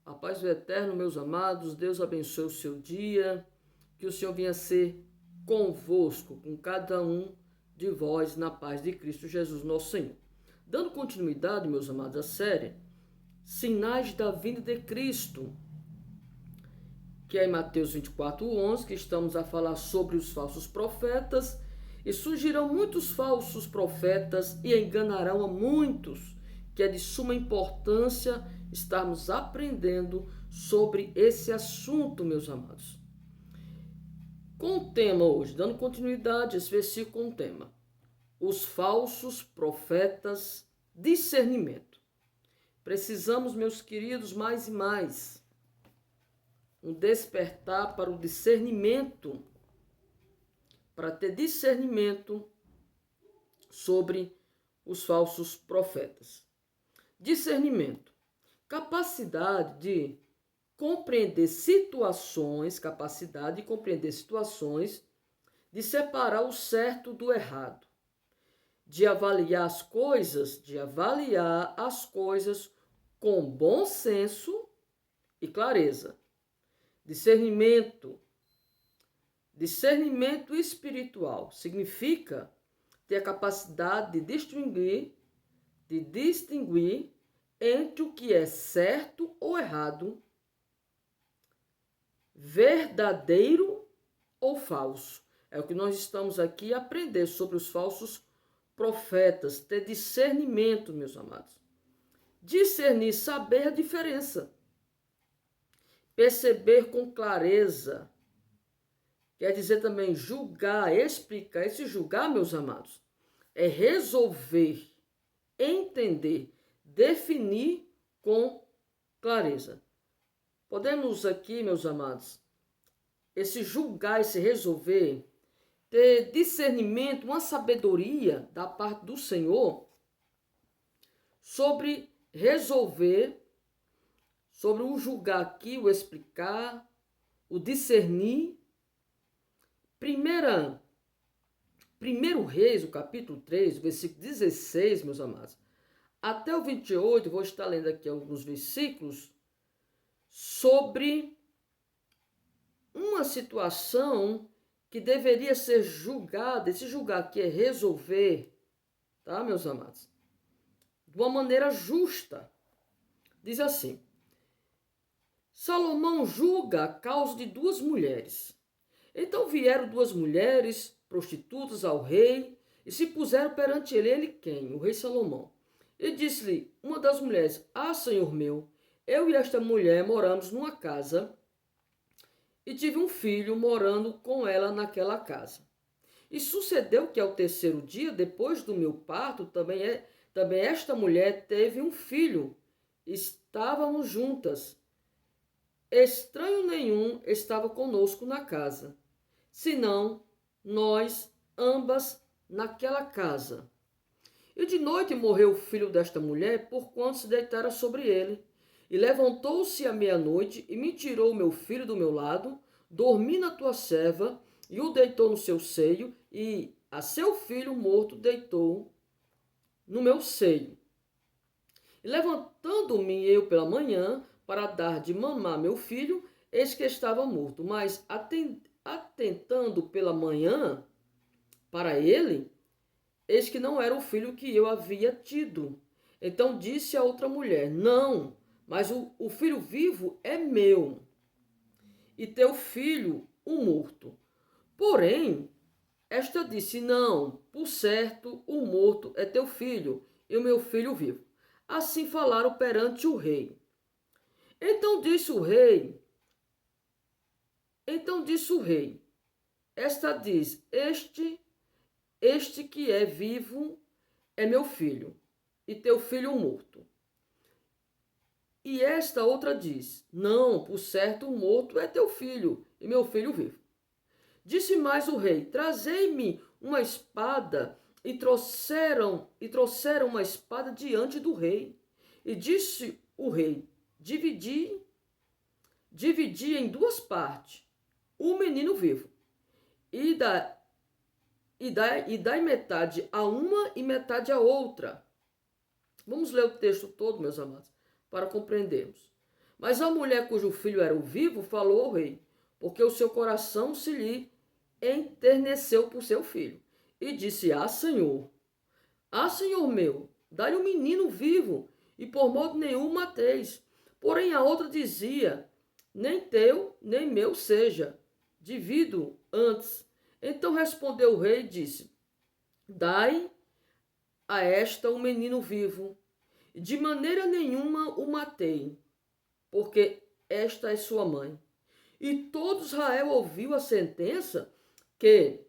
A paz do Eterno, meus amados, Deus abençoe o seu dia, que o Senhor venha ser convosco, com cada um de vós, na paz de Cristo Jesus, nosso Senhor. Dando continuidade, meus amados, à série Sinais da Vinda de Cristo, que é em Mateus 24:11, que estamos a falar sobre os falsos profetas, e surgirão muitos falsos profetas e enganarão a muitos, que é de suma importância estarmos aprendendo sobre esse assunto, meus amados. Com o tema hoje, dando continuidade a esse versículo com o tema, os falsos profetas, discernimento. Precisamos, meus queridos, mais e mais, um despertar para o discernimento, para ter discernimento sobre os falsos profetas. Discernimento, capacidade de compreender situações, de separar o certo do errado, de avaliar as coisas com bom senso e clareza. Discernimento espiritual significa ter a capacidade de distinguir entre o que é certo ou errado, verdadeiro ou falso. É o que nós estamos aqui a aprender sobre os falsos profetas, ter discernimento, meus amados. Discernir, saber a diferença. Perceber com clareza. Quer dizer também julgar, explicar. Esse julgar, meus amados, é resolver, entender, definir com clareza. Podemos aqui, meus amados, esse julgar, esse resolver, ter discernimento, uma sabedoria da parte do Senhor sobre resolver, sobre o julgar aqui, o explicar, o discernir. Primeiro Reis, o capítulo 3, versículo 16, meus amados, até o 28, vou estar lendo aqui alguns versículos, sobre uma situação que deveria ser julgada. Esse julgar aqui é resolver, tá, meus amados? De uma maneira justa. Diz assim: Salomão julga a causa de duas mulheres. Então vieram duas mulheres prostitutas ao rei e se puseram perante ele. Ele quem? O rei Salomão. E disse-lhe uma das mulheres: senhor meu, eu e esta mulher moramos numa casa e tive um filho morando com ela naquela casa. E sucedeu que ao terceiro dia, depois do meu parto, também esta mulher teve um filho. Estávamos juntas. Estranho nenhum estava conosco na casa, senão nós ambas naquela casa. E de noite morreu o filho desta mulher, porquanto se deitara sobre ele. E levantou-se à meia-noite e me tirou o meu filho do meu lado, dormi na tua serva, e o deitou no seu seio, e a seu filho morto deitou no meu seio. E levantando-me eu pela manhã, para dar de mamar meu filho, eis que estava morto. Mas atentando pela manhã para ele, eis que não era o filho que eu havia tido. Então disse a outra mulher: não, mas o filho vivo é meu, e teu filho, o morto. Porém, esta disse: não, por certo, o morto é teu filho, e o meu filho vivo. Assim falaram perante o rei. Então disse o rei, esta diz: este que é vivo é meu filho, e teu filho morto. E esta outra diz: não, por certo, o morto é teu filho, e meu filho vivo. Disse mais o rei: trazei-me uma espada, e trouxeram uma espada diante do rei. E disse o rei: dividi em duas partes o menino vivo, e dai metade a uma e metade a outra. Vamos ler o texto todo, meus amados, para compreendermos. Mas a mulher cujo filho era o vivo falou ao rei, porque o seu coração se lhe enterneceu por seu filho. E disse: Ah, Senhor meu, dá-lhe um menino vivo, e por modo nenhum mateis. Porém a outra dizia: Nem teu, nem meu seja, divido antes. Então respondeu o rei e disse: Dai a esta um menino vivo, e de maneira nenhuma o matei, porque esta é sua mãe. E todo Israel ouviu a sentença que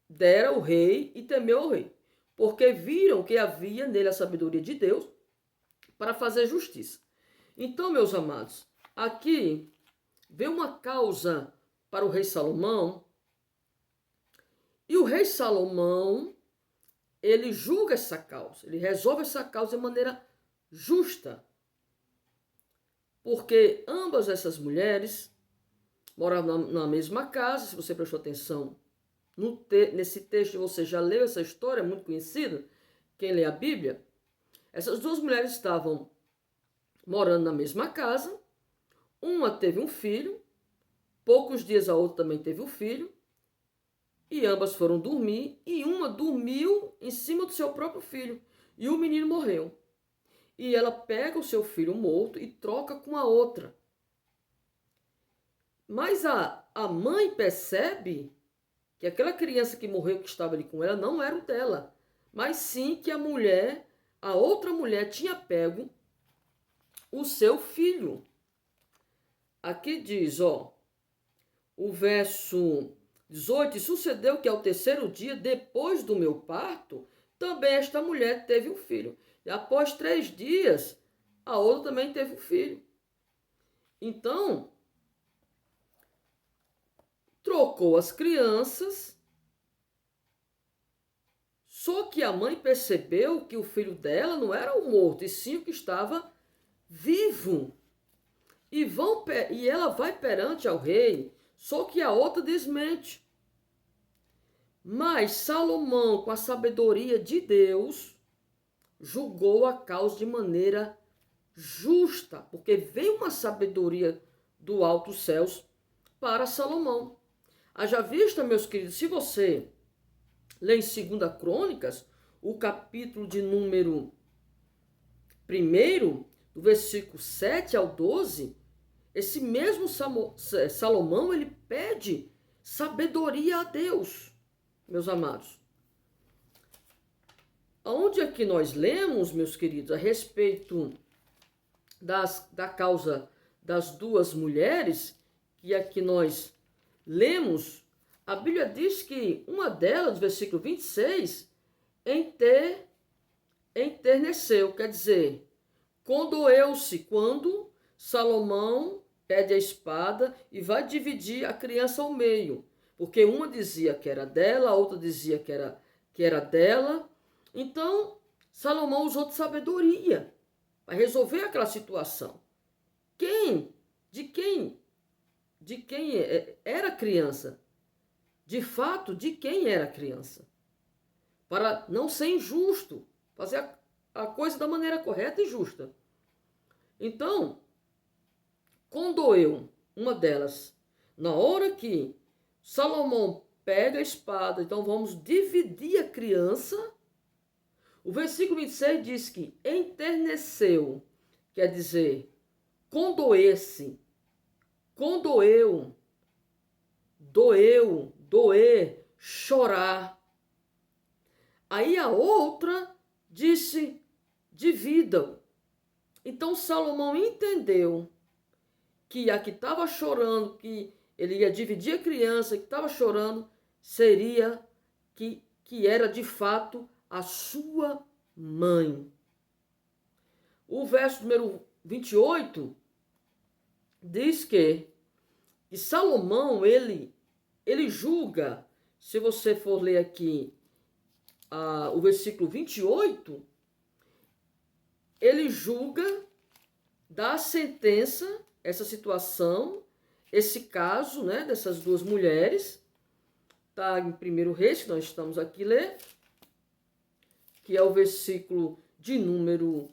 dera o rei e temeu o rei, porque viram que havia nele a sabedoria de Deus para fazer justiça. Então, meus amados, aqui vem uma causa para o rei Salomão, e o rei Salomão, ele julga essa causa, ele resolve essa causa de maneira justa, porque ambas essas mulheres moravam na mesma casa. Se você prestou atenção nesse texto, você já leu essa história, é muito conhecida, quem lê a Bíblia. Essas duas mulheres estavam morando na mesma casa, uma teve um filho, poucos dias a outra também teve um filho, e ambas foram dormir, e uma dormiu em cima do seu próprio filho, e o menino morreu. E ela pega o seu filho morto e troca com a outra. Mas a mãe percebe que aquela criança que morreu, que estava ali com ela, não era o dela, mas sim que a outra mulher tinha pego o seu filho. Aqui diz, o verso 18: Sucedeu que ao terceiro dia, depois do meu parto, também esta mulher teve um filho. E após 3 dias, a outra também teve um filho. Então, trocou as crianças, só que a mãe percebeu que o filho dela não era o morto, e sim o que estava vivo. E ela vai perante ao rei, só que a outra desmente. Mas Salomão, com a sabedoria de Deus, julgou a causa de maneira justa, porque veio uma sabedoria do alto céus para Salomão. Haja vista, meus queridos, se você lê em 2 Crônicas, o capítulo de número 1, do versículo 7 ao 12, esse mesmo Salomão, ele pede sabedoria a Deus, meus amados. Onde é que nós lemos, meus queridos, a respeito da causa das duas mulheres, que aqui nós lemos, a Bíblia diz que uma delas, versículo 26, enterneceu, quer dizer, condoeu-se quando Salomão pede a espada e vai dividir a criança ao meio, porque uma dizia que era dela, a outra dizia que era dela. Então, Salomão usou de sabedoria para resolver aquela situação. De quem era a criança? De fato, de quem era a criança? Para não ser injusto, fazer a coisa da maneira correta e justa. Então, condoeu uma delas. Na hora que Salomão pega a espada, então vamos dividir a criança. O versículo 26 diz que enterneceu, quer dizer, condoer-se, condoeu, doer, chorar. Aí a outra disse: dividam. Então Salomão entendeu que a que estava chorando, que ele ia dividir a criança, que estava chorando, seria que era de fato a sua mãe. O verso número 28 diz que Salomão, ele julga, se você for ler aqui o versículo 28, ele julga, dá a sentença, essa situação, esse caso, né, dessas duas mulheres, está em 1 Reis, que nós estamos aqui ler, que é o versículo de número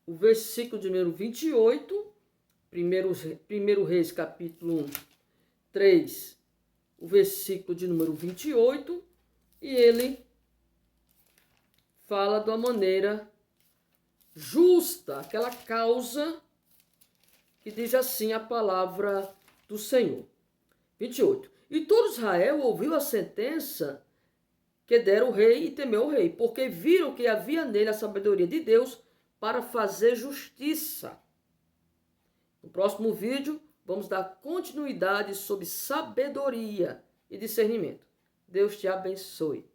28, 1 Reis, capítulo 3, o versículo de número 28, e ele fala de uma maneira justa, aquela causa que diz assim a palavra do Senhor. 28. E todo Israel ouviu a sentença que dera o rei e temeu o rei, porque viram que havia nele a sabedoria de Deus para fazer justiça. No próximo vídeo, vamos dar continuidade sobre sabedoria e discernimento. Deus te abençoe.